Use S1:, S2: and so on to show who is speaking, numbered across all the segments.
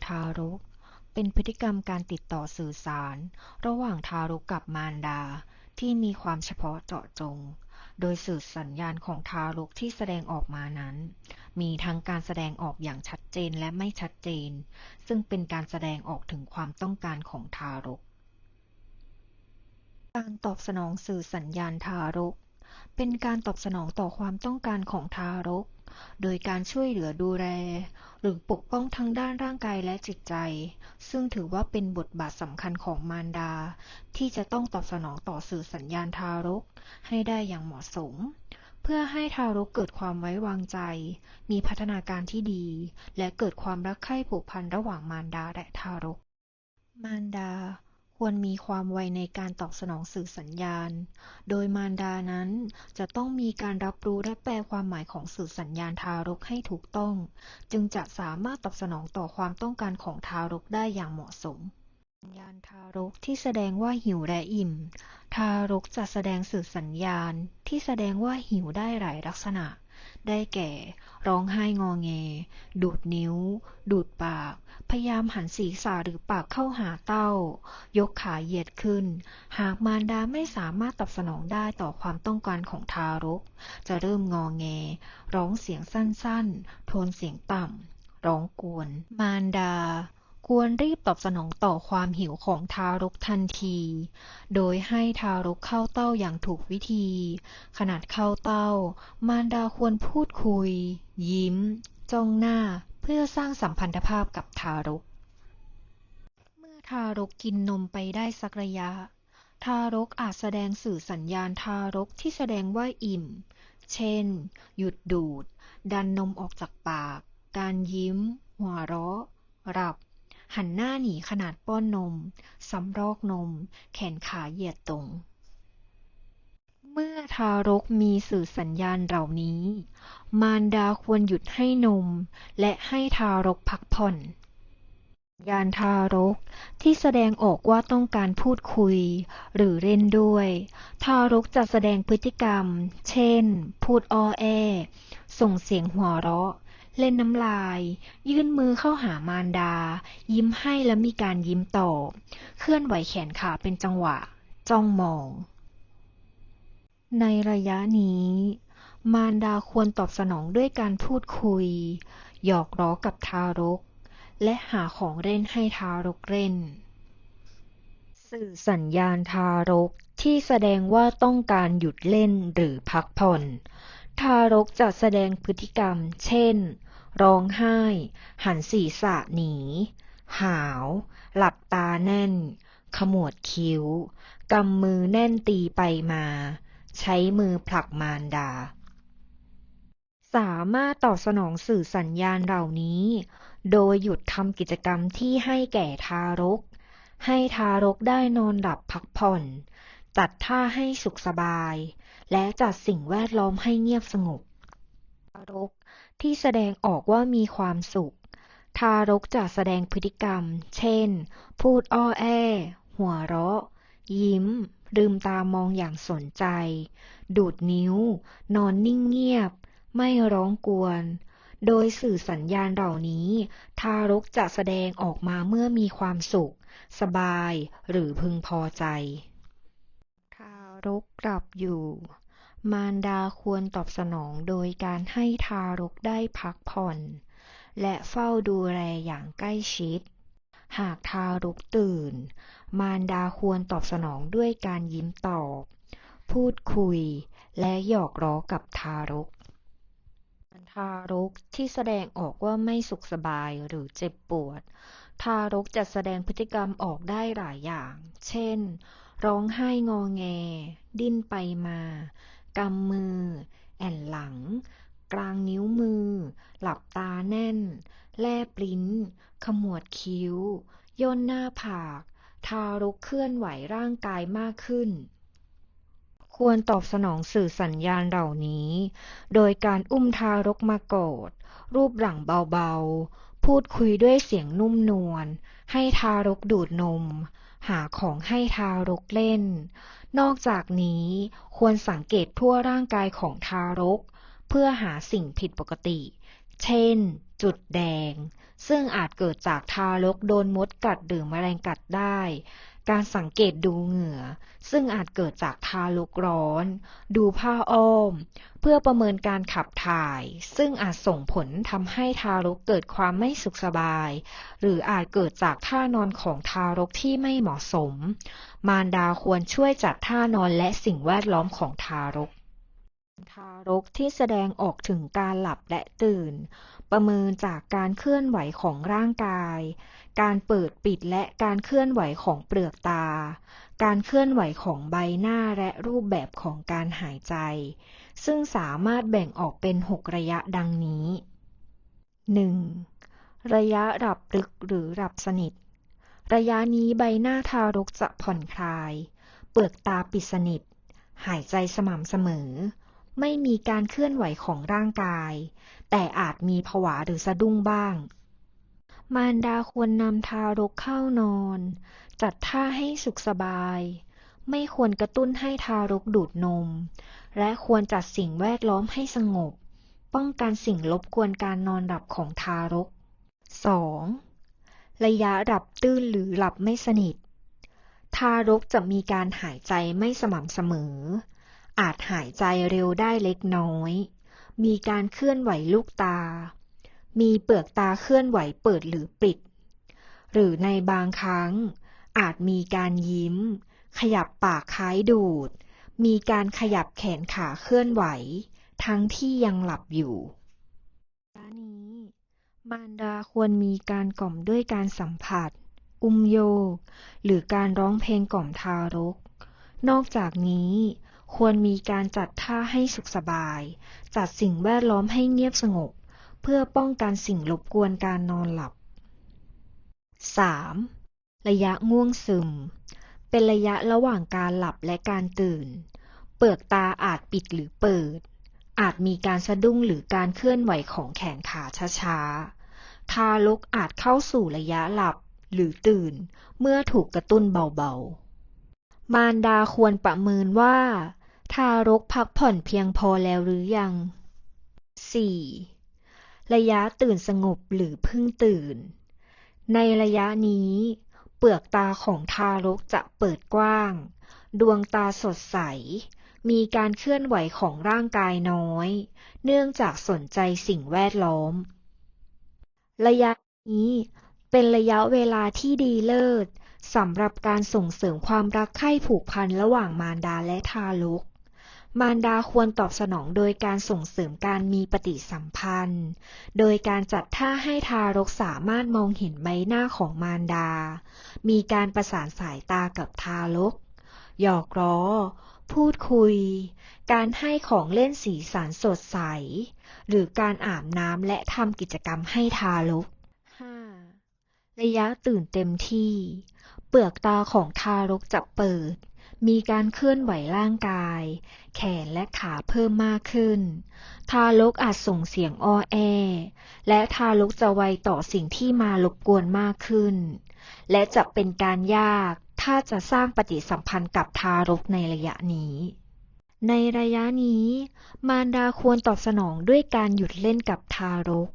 S1: ทารกเป็นพฤติกรรมการติดต่อสื่อสารระหว่างทารกกับมารดาที่มีความเฉพาะเจาะจงโดยสื่อสัญญาณของทารกที่แสดงออกมานั้นมีทั้งการแสดงออกอย่างชัดเจนและไม่ชัดเจนซึ่งเป็นการแสดงออกถึงความต้องการของทารกการตอบสนองสื่อสัญญาณทารกเป็นการตอบสนองต่อความต้องการของทารกโดยการช่วยเหลือดูแลหรือปกป้องทั้งด้านร่างกายและจิตใจซึ่งถือว่าเป็นบทบาทสำคัญของมารดาที่จะต้องตอบสนองต่อสื่อสัญญาณทารกให้ได้อย่างเหมาะสมเพื่อให้ทารกเกิดความไว้วางใจมีพัฒนาการที่ดีและเกิดความรักใคร่ผูกพันระหว่างมารดาและทารกมารดาควรมีความไวในการตอบสนองสื่อสัญญาณโดยมารดานั้นจะต้องมีการรับรู้และแปลความหมายของสื่อสัญญาณทารกให้ถูกต้องจึงจะสามารถตอบสนองต่อความต้องการของทารกได้อย่างเหมาะสมสัญญาณทารกที่แสดงว่าหิวและอิ่มทารกจะแสดงสื่อสัญญาณที่แสดงว่าหิวได้หลายลักษณะได้แก่ร้องไห้งอแงดูดนิ้วดูดปากพยายามหันศีรษะหรือปากเข้าหาเต้ายกขาเหยียดขึ้นหากมารดาไม่สามารถตอบสนองได้ต่อความต้องการของทารกจะเริ่มงอแงร้องเสียงสั้นๆโทนเสียงต่ำร้องกวนมารดาควรรีบตอบสนองต่อความหิวของทารกทันทีโดยให้ทารกเข้าเต้าอย่างถูกวิธีขณะเข้าเต้ามารดาควรพูดคุยยิ้มจ้องหน้าเพื่อสร้างสัมพันธภาพกับทารกเมื่อทารกกินนมไปได้สักระยะทารกอาจแสดงสื่อสัญญาณทารกที่แสดงว่าอิ่มเช่นหยุดดูดดันนมออกจากปากการยิ้มหัวเราะหลับหันหน้าหนีขณะป้อนนมสำรอกนมแขนขาเหยียดตรงเมื่อทารกมีสื่อสัญญาณเหล่านี้มารดาควรหยุดให้นมและให้ทารกพักผ่อนสัญญาณทารกที่แสดงออกว่าต้องการพูดคุยหรือเล่นด้วยทารกจะแสดงพฤติกรรมเช่นพูดอ้อแอส่งเสียงหัวเราะเล่นน้ำลายยื่นมือเข้าหามารดายิ้มให้และมีการยิ้มตอบเคลื่อนไหวแขนขาเป็นจังหวะจ้องมองในระยะนี้มารดาควรตอบสนองด้วยการพูดคุยหยอกล้อกับทารกและหาของเล่นให้ทารกเล่นสื่อสัญญาณทารกที่แสดงว่าต้องการหยุดเล่นหรือพักผ่อนทารกจะแสดงพฤติกรรมเช่นร้องไห้หันศีรษะหนีหาวหลับตาแน่นขมวดคิ้วกำมือแน่นตีไปมาใช้มือผลักมารดาสามารถตอบสนองสื่อสัญญาณเหล่านี้โดยหยุดทำกิจกรรมที่ให้แก่ทารกให้ทารกได้นอนหลับพักผ่อนจัดท่าให้สุขสบายและจัดสิ่งแวดล้อมให้เงียบสงบทารกที่แสดงออกว่ามีความสุขทารกจะแสดงพฤติกรรมเช่นพูดอ้อแอหัวเราะยิ้มลืมตามองอย่างสนใจดูดนิ้วนอนนิ่งเงียบไม่ร้องกวนโดยสื่อสัญญาณเหล่านี้ทารกจะแสดงออกมาเมื่อมีความสุขสบายหรือพึงพอใจทารกหลับอยู่มารดาควรตอบสนองโดยการให้ทารกได้พักผ่อนและเฝ้าดูแลอย่างใกล้ชิดหากทารกตื่นมารดาควรตอบสนองด้วยการยิ้มตอบพูดคุยและหยอกล้อกับทารกทารกที่แสดงออกว่าไม่สุขสบายหรือเจ็บปวดทารกจะแสดงพฤติกรรมออกได้หลายอย่างเช่นร้องไห้งอแงดิ้นไปมากำมือแอ่นหลังกลางนิ้วมือหลับตาแน่นแลบลิ้นขมวดคิ้วย่นหน้าผากทารกเคลื่อนไหวร่างกายมากขึ้นควรตอบสนองสื่อสัญญาณเหล่านี้โดยการอุ้มทารกมากอดรูปหลังเบาๆพูดคุยด้วยเสียงนุ่มนวลให้ทารกดูดนมหาของให้ทารกเล่นนอกจากนี้ควรสังเกตทั่วร่างกายของทารกเพื่อหาสิ่งผิดปกติ เช่น จุดแดง ซึ่งอาจเกิดจากทารกโดนมดกัดหรือแมลงกัดได้ การสังเกตดูเหงื่อ ซึ่งอาจเกิดจากทารกร้อน ดูผ้าอ้อม เพื่อประเมินการขับถ่าย ซึ่งอาจส่งผลทำให้ทารกเกิดความไม่สุขสบาย หรืออาจเกิดจากท่านอนของทารกที่ไม่เหมาะสม มารดาควรช่วยจัดท่านอนและสิ่งแวดล้อมของทารก ทารกที่แสดงออกถึงการหลับและตื่น ประเมินจากการเคลื่อนไหวของร่างกาย การเปิดปิดและการเคลื่อนไหวของเปลือกตา การเคลื่อนไหวของใบหน้าและรูปแบบของการหายใจ ซึ่งสามารถแบ่งออกเป็น 6 ระยะดังนี้ 1. ระยะหลับลึกหรือหลับสนิท ระยะนี้ใบหน้าทารกจะผ่อนคลาย เปลือกตาปิดสนิท หายใจสม่ำเสมอ ไม่มีการเคลื่อนไหวของร่างกาย แต่อาจมีผวาหรือสะดุ้งบ้าง มารดาควรนำทารกเข้านอน จัดท่าให้สุขสบาย ไม่ควรกระตุ้นให้ทารกดูดนม และควรจัดสิ่งแวดล้อมให้สงบ ป้องกันสิ่งรบกวนการนอนหลับของทารก 2. ระยะหลับตื้นหรือหลับไม่สนิท ทารกจะมีการหายใจไม่สม่ำเสมอ อาจหายใจเร็วได้เล็กน้อย มีการเคลื่อนไหวลูกตา มีเปลือกตาเคลื่อนไหวเปิดหรือปิด หรือในบางครั้งอาจมีการยิ้ม ขยับปากคล้ายดูด มีการขยับแขนขาเคลื่อนไหว ทั้งที่ยังหลับอยู่ระยะนี้ มารดาควรมีการกล่อมด้วยการสัมผัส อุ้มโยก หรือการร้องเพลงกล่อมทารก นอกจากนี้ควรมีการจัดท่าให้สุขสบาย จัดสิ่งแวดล้อมให้เงียบสงบ เพื่อป้องกันสิ่งรบกวนการนอนหลับ 3. ระยะง่วงซึม เป็นระยะระหว่างการหลับและการตื่น เปลือกตาอาจปิดหรือเปิด อาจมีการสะดุ้งหรือการเคลื่อนไหวของแขนขาช้าๆ ทารกอาจเข้าสู่ระยะหลับหรือตื่นเมื่อถูกกระตุ้นเบาๆ มารดาควรประเมินว่า ทารกพักผ่อนเพียงพอแล้วหรือยัง 4. ระยะตื่นสงบหรือเพิ่งตื่น ในระยะนี้ เปลือกตาของทารกจะเปิดกว้าง ดวงตาสดใส มีการเคลื่อนไหวของร่างกายน้อย เนื่องจากสนใจสิ่งแวดล้อม ระยะนี้เป็นระยะเวลาที่ดีเลิศสำหรับการส่งเสริมความรักใคร่ผูกพันระหว่างมารดาและทารก มารดาควรตอบสนองโดยการส่งเสริมการมีปฏิสัมพันธ์ โดยการจัดท่าให้ทารกสามารถมองเห็นใบหน้าของมารดา มีการประสานสายตากับทารก หยอกล้อ พูดคุย การให้ของเล่นสีสันสดใส หรือการอาบน้ำและทำกิจกรรมให้ทารก 5. ระยะตื่นเต็มที่ เปลือกตาของทารกจะเปิด มีการเคลื่อนไหวร่างกาย แขนและขาเพิ่มมากขึ้น ทารกอาจส่งเสียงอ้อแอ และทารกจะไวต่อสิ่งที่มารบกวนมากขึ้น และจะเป็นการยากถ้าจะสร้างปฏิสัมพันธ์กับทารกในระยะนี้ ในระยะนี้ มารดาควรตอบสนองด้วยการหยุดเล่นกับทารก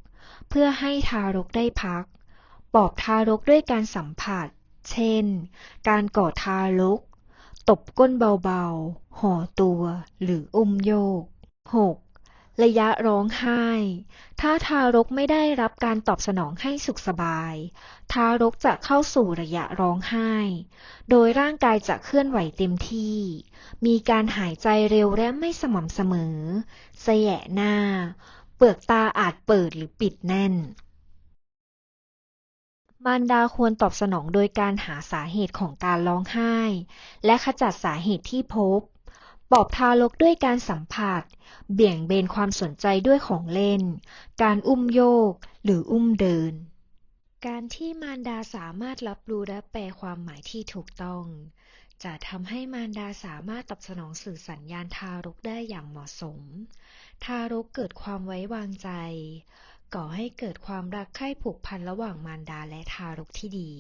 S1: เพื่อให้ทารกได้พัก ปลอบทารกด้วยการสัมผัส เช่น การกอดทารก ตบก้นเบาๆ ห่อตัว หรืออุ้มโยก 6. ระยะร้องไห้ ถ้าทารกไม่ได้รับการตอบสนองให้สุขสบาย ทารกจะเข้าสู่ระยะร้องไห้ โดยร่างกายจะเคลื่อนไหวเต็มที่ มีการหายใจเร็วและไม่สม่ำเสมอ สะแหยะหน้า เปลือกตาอาจเปิดหรือปิดแน่น มารดาควรตอบสนองโดยการหาสาเหตุของการร้องไห้ และขจัดสาเหตุที่พบ ปลอบทารกด้วยการสัมผัส เบี่ยงเบนความสนใจด้วยของเล่น การอุ้มโยก หรืออุ้มเดิน การที่มารดาสามารถรับรู้และแปลความหมายที่ถูกต้อง จะทำให้มารดาสามารถตอบสนองสื่อสัญญาณทารกได้อย่างเหมาะสม ทารกเกิดความไว้วางใจ ก่อให้เกิดความรักใคร่ผูกพันระหว่างมารดาและทารกที่ดี